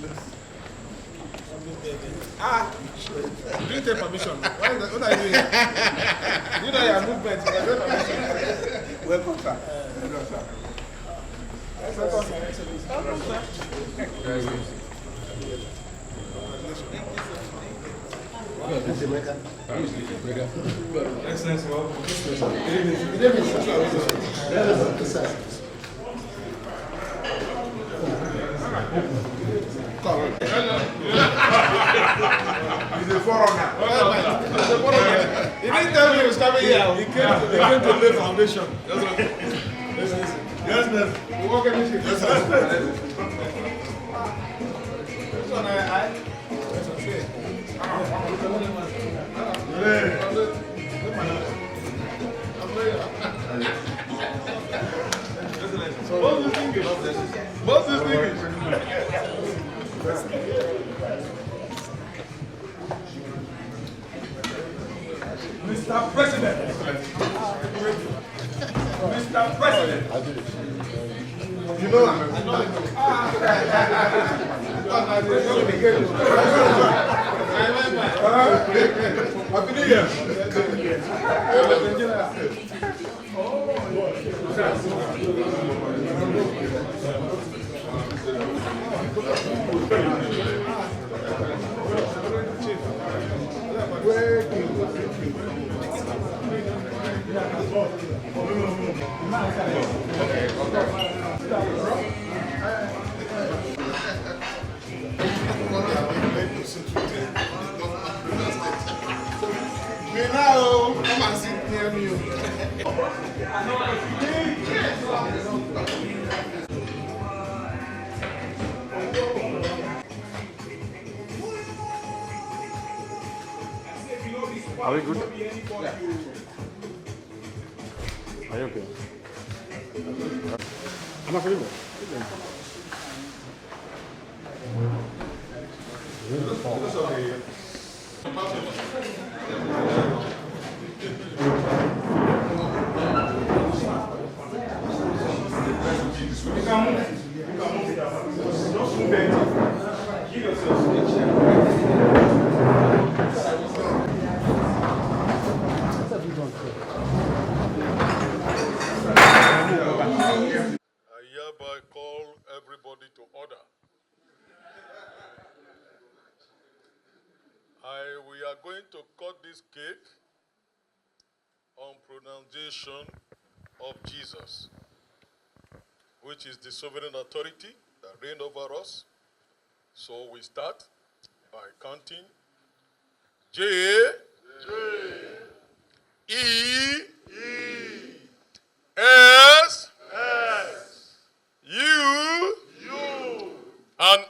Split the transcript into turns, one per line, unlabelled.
Do you take permission? What are you doing? You know your movement. Welcome, sir. Welcome, sir. Excellency, welcome. He's a foreigner. He didn't tell me he was coming here. He came to lay foundation. Yes, sir. We walk in this. Yes, sir. This one, Boss is thinking. Mr. President. Mr. President. You know him. Happy New Year. Now, come and sit near me.
Are we good? Yeah. Are you okay? I'm not feeling
to order. We are going to cut this cake on pronunciation of Jesus, which is the sovereign authority that reigns over us. So we start by counting J, E, S, U, and